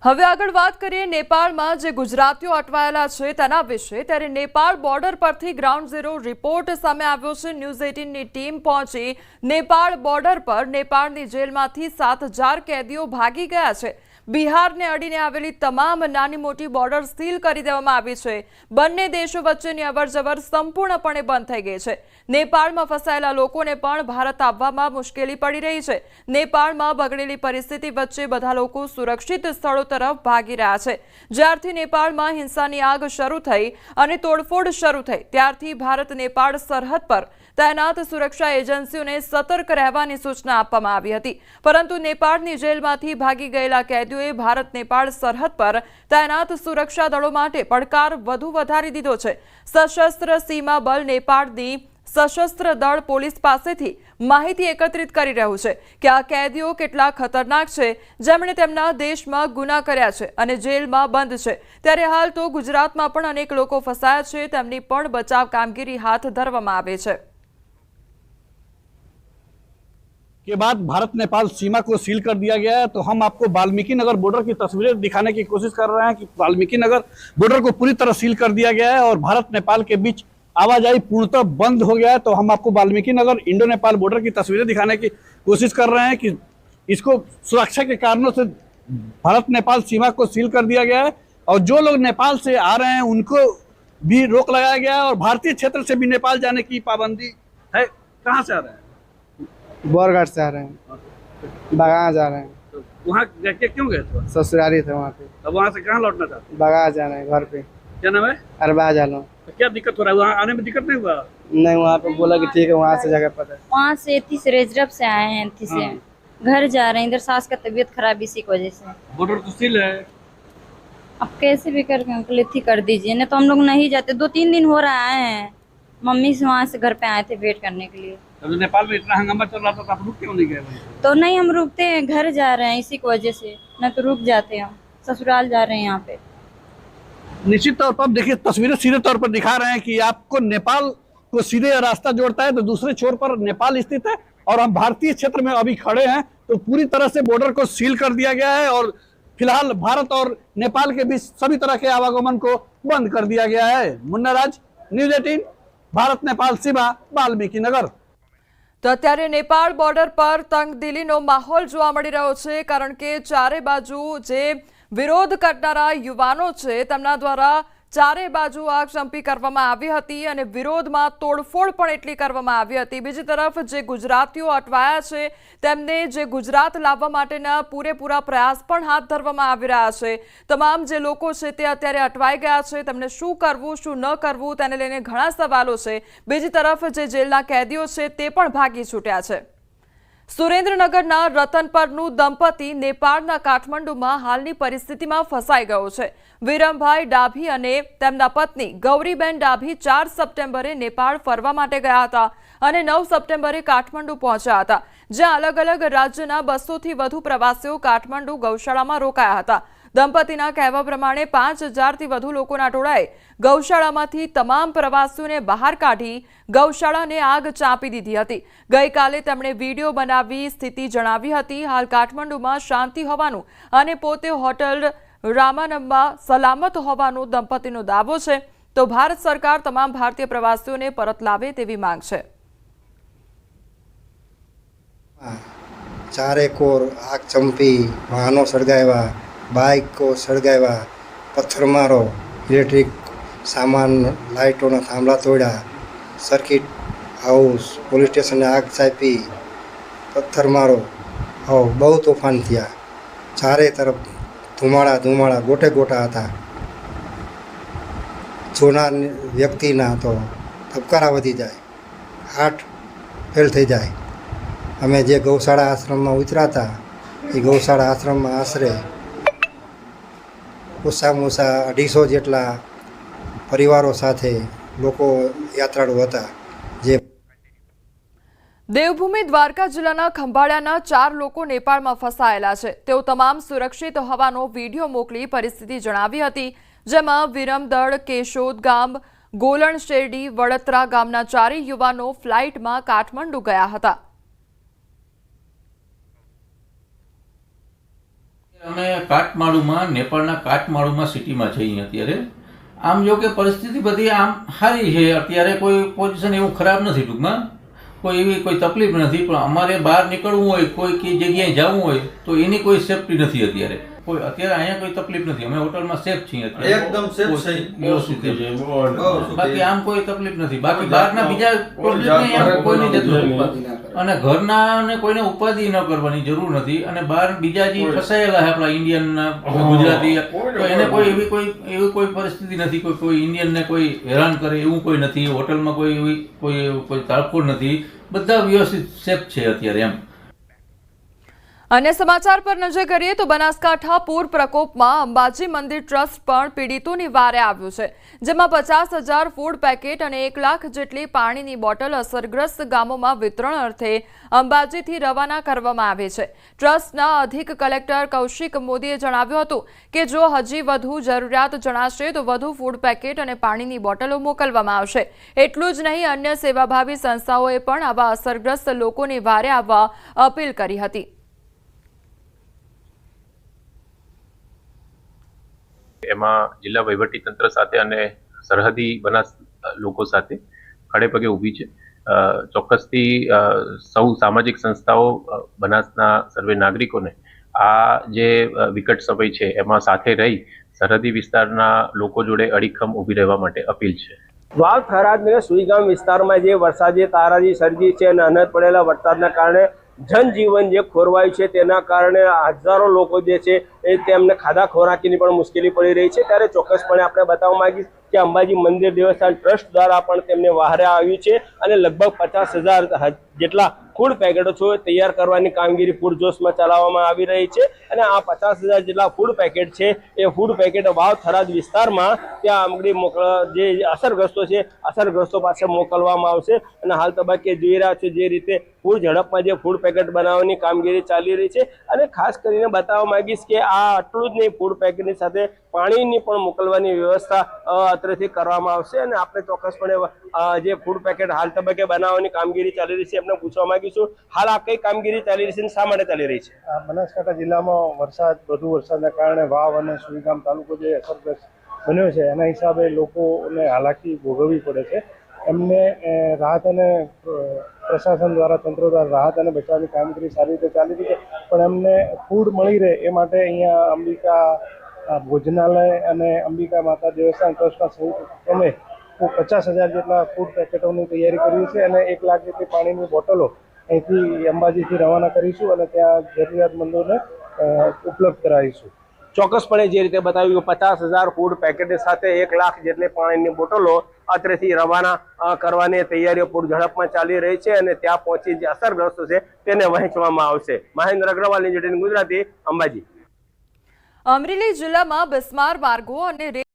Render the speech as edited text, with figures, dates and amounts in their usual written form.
હવે આગળ વાત કરીએ નેપાળમાં જે ગુજરાતીઓ અટવાયેલા છે તેના વિશે। ત્યારે નેપાળ બોર્ડર પરથી ગ્રાઉન્ડ ઝીરો રિપોર્ટ સામે આવ્યો છે। ન્યૂઝ 18ની ટીમ પહોંચી નેપાળ બોર્ડર પર। નેપાળની જેલમાંથી 7000 કેદીઓ ભાગી ગયા છે। બિહારને અડીને આવેલી તમામ નાની મોટી બોર્ડર સીલ કરી દેવામાં આવી છે। બંને દેશો વચ્ચેની અવરજવર સંપૂર્ણપણે બંધ થઈ ગઈ છે। નેપાળમાં ફસાયેલા લોકોને પણ ભારત આવવામાં મુશ્કેલી પડી રહી છે। નેપાળમાં બગડેલી પરિસ્થિતિ વચ્ચે બધા લોકો સુરક્ષિત સ્થળો તરફ ભાગી રહ્યા છે। જ્યારથી નેપાળમાં હિંસાની આગ શરૂ થઈ અને તોડફોડ શરૂ થઈ ત્યારથી ભારત નેપાળ સરહદ પર તૈનાત સુરક્ષા એજન્સીઓને સતર્ક રહેવાની સૂચના આપવામાં આવી હતી, પરંતુ નેપાળની જેલમાંથી ભાગી ગયેલા કેદીઓએ ભારત નેપાળ સરહદ પર તૈનાત સુરક્ષા દળો માટે પડકાર વધુ વધારી દીધો છે। સશસ્ત્ર સીમા બળ નેપાળની સશસ્ત્ર દળ પોલીસ પાસેથી માહિતી એકત્રિત કરી રહ્યું છે કે આ કેદીઓ કેટલા ખતરનાક છે, જેમણે તેમના દેશમાં ગુના કર્યા છે અને જેલમાં બંધ છે। ત્યારે હાલ તો ગુજરાતમાં પણ અનેક લોકો ફસાયા છે, તેમની પણ બચાવ કામગીરી હાથ ધરવામાં આવે છે। के बाद भारत नेपाल सीमा को सील कर दिया गया है। तो हम आपको वाल्मीकि नगर बॉर्डर की तस्वीरें दिखाने की कोशिश कर रहे हैं कि वाल्मीकि नगर बॉर्डर को पूरी तरह सील कर दिया गया है और भारत नेपाल के बीच आवाजाही पूर्णतः बंद हो गया है। तो हम आपको वाल्मीकि नगर इंडो नेपाल बॉर्डर की तस्वीरें दिखाने की कोशिश कर रहे हैं कि इसको सुरक्षा के कारणों से भारत नेपाल सीमा को सील कर दिया गया है और जो लोग नेपाल से आ रहे हैं उनको भी रोक लगाया गया है और भारतीय क्षेत्र से भी नेपाल जाने की पाबंदी है। कहाँ से आ रहे हैं? बोरगढ़ से आ रहे हैं, बगा जा रहे हैं। तो वहाँ क्यों गए थे? ससुराली थे वहाँ पे। अब वहाँ से कहाँ लौटना चाहते? बगा जा रहे हैं घर पे। क्या नाम है? अरबाज आलम। तो क्या दिक्कत हो रहा है? वहाँ आने में दिक्कत नहीं हुआ? नहीं, वहाँ पे बोला कि ठीक है, वहाँ से जगह पता है। वहाँ से एथी से रेजरब से आए हैं, एथी से घर जा रहे हैं। इधर सास का तबीयत खराब इसी की वजह से। बॉर्डर तो सील है। अब कैसे भी करके अंकल एथी कर दीजिए, नहीं तो हम लोग नहीं जाते। 2-3 दिन हो रहा है, मम्मी से वहाँ से घर पे आए थे वेट करने के लिए। तो नेपाल में इतना हंगामा चल रहा था तो आप रुक क्यों नहीं गए? तो नहीं, हम रुकते हैं, घर जा रहे हैं इसी की वजह से, न तो रुक जाते हम। ससुराल जा रहे हैं यहाँ पे। निश्चित तौर पर देखिए तस्वीरें सीधे तौर पर दिखा रहे हैं कि आपको नेपाल को सीधे रास्ता जोड़ता है, तो दूसरे छोर पर नेपाल स्थित है और हम भारतीय क्षेत्र में अभी खड़े हैं। तो पूरी तरह से बॉर्डर को सील कर दिया गया है और फिलहाल भारत और नेपाल के बीच सभी तरह के आवागमन को बंद कर दिया गया है। मुन्ना राज, न्यूज़ 18, भारत नेपाल सीमा, वाल्मीकि नगर। તો અત્યારે નેપાળ બોર્ડર પર તંગદિલીનો માહોલ જોવા મળી રહ્યો છે, કારણ કે ચારે બાજુ જે વિરોધ કરનારા યુવાનો છે તેમના દ્વારા ચારે બાજુ આગચંપી કરવામાં આવી હતી અને વિરોધમાં તોડફોડ પણ એટલી કરવામાં આવી હતી। બીજી તરફ જે ગુજરાતીઓ અટવાયા છે તેમને જે ગુજરાત લાવવા માટેના પૂરેપૂરા પ્રયાસ પણ હાથ ધરવામાં આવી રહ્યા છે। તમામ જે લોકો છે તે અત્યારે અટવાઈ ગયા છે, તેમને શું કરવું શું ન કરવું તેને લઈને ઘણા સવાલો છે। બીજી તરફ જે જેલના કેદીઓ છે તે પણ ભાગી છૂટ્યા છે। સુરેન્દ્રનગરના રતનપરનું દંપતી નેપાળના કાઠમંડુમાં હાલની પરિસ્થિતિમાં ફસાઈ ગયો છે। વિરમભાઈ ડાભી અને તેમના પત્ની ગૌરીબેન ડાભી 4 સપ્ટેમ્બરે નેપાળ ફરવા માટે ગયા હતા અને 9 સપ્ટેમ્બરે કાઠમંડુ પહોંચ્યા હતા, જ્યાં અલગ અલગ રાજ્યના 200થી વધુ પ્રવાસીઓ કાઠમંડુ ગૌશાળામાં રોકાયા હતા। દંપતીના કહેવા પ્રમાણે 5000થી વધુ લોકોના ટોળાએ ગૌશાળામાંથી તમામ પ્રવાસીઓને બહાર કાઢી ગૌશાળાને આગ ચાંપી દીધી હતી। ગઈકાલે તેમણે વિડીયો બનાવી સ્થિતિ જણાવી હતી। હાલ કાઠમંડુમાં શાંતિ હોવાનું અને પોતે હોટલ રામાનમમાં સલામત હોવાનું દંપતીનો દાવો છે। તો ભારત સરકાર તમામ ભારતીય પ્રવાસીઓને પરત લાવે તેવી માંગ છે। ચારે કોર આગ ચંપી, વાહનો સળગાવ્યા, બાઇક को સળગાવ્યા, પથ્થરમારો, ઇલેક્ટ્રિક સામાન, લાઇટોના થાંભલા તોડ્યા, સર્કિટ હાઉસ, પોલીસ સ્ટેશને આગ ચાંપી, પથ્થરમારો, બહુ તોફાન થયા। ચારે તરફ ધુમાડા ધુમાડા ગોટે ગોટા હતા। જોનાર વ્યક્તિના તો ધબકારા વધી જાય, હાર્ટ ફેલ થઈ જાય। અમે જે ગૌશાળા આશ્રમમાં ઉતરાતા એ ગૌશાળા આશ્રમમાં આશરે ઓછામાં ઓછા 250 જેટલા પરિવારો સાથે લોકો યાત્રાળુ હતા। જે દેવભૂમિ દ્વારકા જિલ્લાના ખંભાળિયાના 4 લોકો નેપાળમાં ફસાયેલા છે। તેઓ તમામ સુરક્ષિત હોવાનો વિડીયો મોકલી પરિસ્થિતિ જણાવી હતી, જેમાં વિરમદળ, કેશોદ ગામ, ગોલણ શેરડી, વડતરા ગામના 4 યુવાનો ફ્લાઇટમાં કાઠમંડુ ગયા હતા। અમે કાઠમાડુમાં, નેપાળના કાઠમાડુમાં સિટીમાં જઈએ અત્યારે. આમ જો કે પરિસ્થિતિ બધી આમ સારી છે અત્યારે, કોઈ પોઝિશન એવું ખરાબ નથી, ટૂંકમાં કોઈ એવી કોઈ તકલીફ નથી. પણ અમારે બહાર નીકળવું હોય, કોઈ જગ્યાએ જવું હોય તો એની કોઈ સેફટી નથી અત્યારે. કોઈ અત્યારે અહીંયા કોઈ તકલીફ નથી. અમે હોટલમાં સેફ છીએ અત્યારે, એકદમ સેફ છે, વ્યવસ્થિત છે. બાકી આમ કોઈ તકલીફ નથી. બાકી બહારના બીજા કોઈને જતું નથી. અને ઘરના કોઈને ઉપાધિ ન કરવાની જરૂર નથી. અને બહાર બીજા જે ફસાયેલા છે આપણા ઇન્ડિયન, ગુજરાતી, તો એને કોઈ એવી કોઈ પરિસ્થિતિ નથી. કોઈ ઇન્ડિયનને કોઈ હેરાન કરે એવું કોઈ નથી. હોટલમાં કોઈ તાળફોડ નથી. બધા વ્યવસ્થિત સેફ છે અત્યારે એમ. અન્ય સમાચાર પર નજર કરીએ તો બનાસકાંઠા પૂર પ્રકોપમાં અંબાજી મંદિર ટ્રસ્ટ પણ પીડિતોની વારે આવ્યું છે, જેમાં 50,000 ફૂડ પેકેટ અને 1 લાખ જેટલી પાણીની બોટલ અસરગ્રસ્ત ગામોમાં વિતરણ અર્થે અંબાજીથી રવાના કરવામાં આવી છે. ટ્રસ્ટના અધિક કલેક્ટર કૌશિક મોદીએ જણાવ્યું હતું કે જો હજી વધુ જરૂરિયાત જણાશે તો વધુ ફૂડ પેકેટ અને પાણીની બોટલો મોકલવામાં આવશે. એટલું જ નહીં, અન્ય સેવાભાવી સંસ્થાઓએ પણ આવા અસરગ્રસ્ત લોકોની વારે આવવા અપીલ કરી હતી. એમાં જિલ્લા વહીવટીતંત્ર સાથે અને સરહદી બનાસ લોકો સાથે ખડે પગે ઊભી છે. ચોક્કસથી સૌ સામાજિક સંસ્થાઓ બનાસના સર્વે નાગરિકોને આ જે વિકટ સમય છે એમાં સાથે રહી સરહદી વિસ્તારના લોકો જોડે અડીખમ ઊભી રહેવા માટે અપીલ છે. વાવ, થરાદ અને સુઈગામ વિસ્તારમાં જે વરસાદી તારાજી સર્જી છે અને અનહદ પડેલા વરસાદના કારણે જનજીવન જે ખોરવાયું છે, તેના કારણે હજારો લોકો જે છે એ તેમને ખાધા ખોરાકીની પણ મુશ્કેલી પડી રહી છે. ત્યારે ચોક્કસપણે આપણે બતાવવા માંગીશ કે અંબાજી મંદિર દેવસ્થાન ટ્રસ્ટ દ્વારા પણ તેમને વહારે આવ્યું છે અને લગભગ 50,000 જેટલા ફૂડ પેકેટો તૈયાર કરવાની કામગીરી પૂરજોશમાં ચલાવવામાં આવી રહી છે. અને આ 50,000 જેટલા ફૂડ પેકેટ છે એ ફૂડ પેકેટ વાવ થરાદ વિસ્તારમાં ત્યાં આંગળી જે અસરગ્રસ્તો છે, અસરગ્રસ્તો પાસે મોકલવામાં આવશે. અને હાલ તબક્કે જોઈ રહ્યા છો જે રીતે પૂર ઝડપમાં જે ફૂડ પેકેટ બનાવવાની કામગીરી ચાલી રહી છે. અને ખાસ કરીને બતાવવા માંગીશ કે આ આટલું જ નહીં, ફૂડ પેકેટની સાથે પાણીની પણ મોકલવાની વ્યવસ્થા અત્રેથી કરવામાં આવશે. અને આપણે ચોક્કસપણે જે ફૂડ પેકેટ હાલ તબક્કે બનાવવાની કામગીરી ચાલી રહી છે એમને પૂછવા માંગીશું, હાલ આ કઈ કામગીરી ચાલી રહી છે અને શા માટે ચાલી રહી છે? બનાસકાંઠા જિલ્લામાં વધુ વરસાદના કારણે વાવ અને સુઈગામ તાલુકો જે અસરગ્રસ્ત બન્યો છે એના હિસાબે લોકોને હાલાકી ભોગવવી પડે છે. એમને રાહત અને પ્રશાસન દ્વારા, તંત્ર દ્વારા રાહત અને બચાવની કામગીરી સારી રીતે ચાલી રહી છે. પણ એમને ફૂડ મળી રહે એ માટે અહીંયા અંબિકા ભોજનાલય અને અંબિકા માતા દેવસ્થાન ટ્રસ્ટના સંયુક્ત અમે 50,000 જેટલા ફૂડ પેકેટોની તૈયારી કરી છે અને 1 લાખ જેટલી પાણીની બોટલો અહીંથી અંબાજીથી રવાના કરીશું અને ત્યાં જરૂરિયાતમંદોને ઉપલબ્ધ કરાવીશું. ચોક્કસપણે જે રીતે બતાવ્યું, 50,000 ફૂડ પેકેટ સાથે 1 લાખ જેટલી પાણીની બોટલો અત્રેથી રવાના કરવાની તૈયારીઓ પૂર ઝડપમાં ચાલી રહી છે અને ત્યાં પહોંચી જે અસરગ્રસ્તો છે તેને વહેંચવામાં આવશે. મહેન્દ્ર અગ્રવાલ, ગુજરાતી, અંબાજી. અમરેલી જિલ્લામાં બિસ્માર માર્ગો અને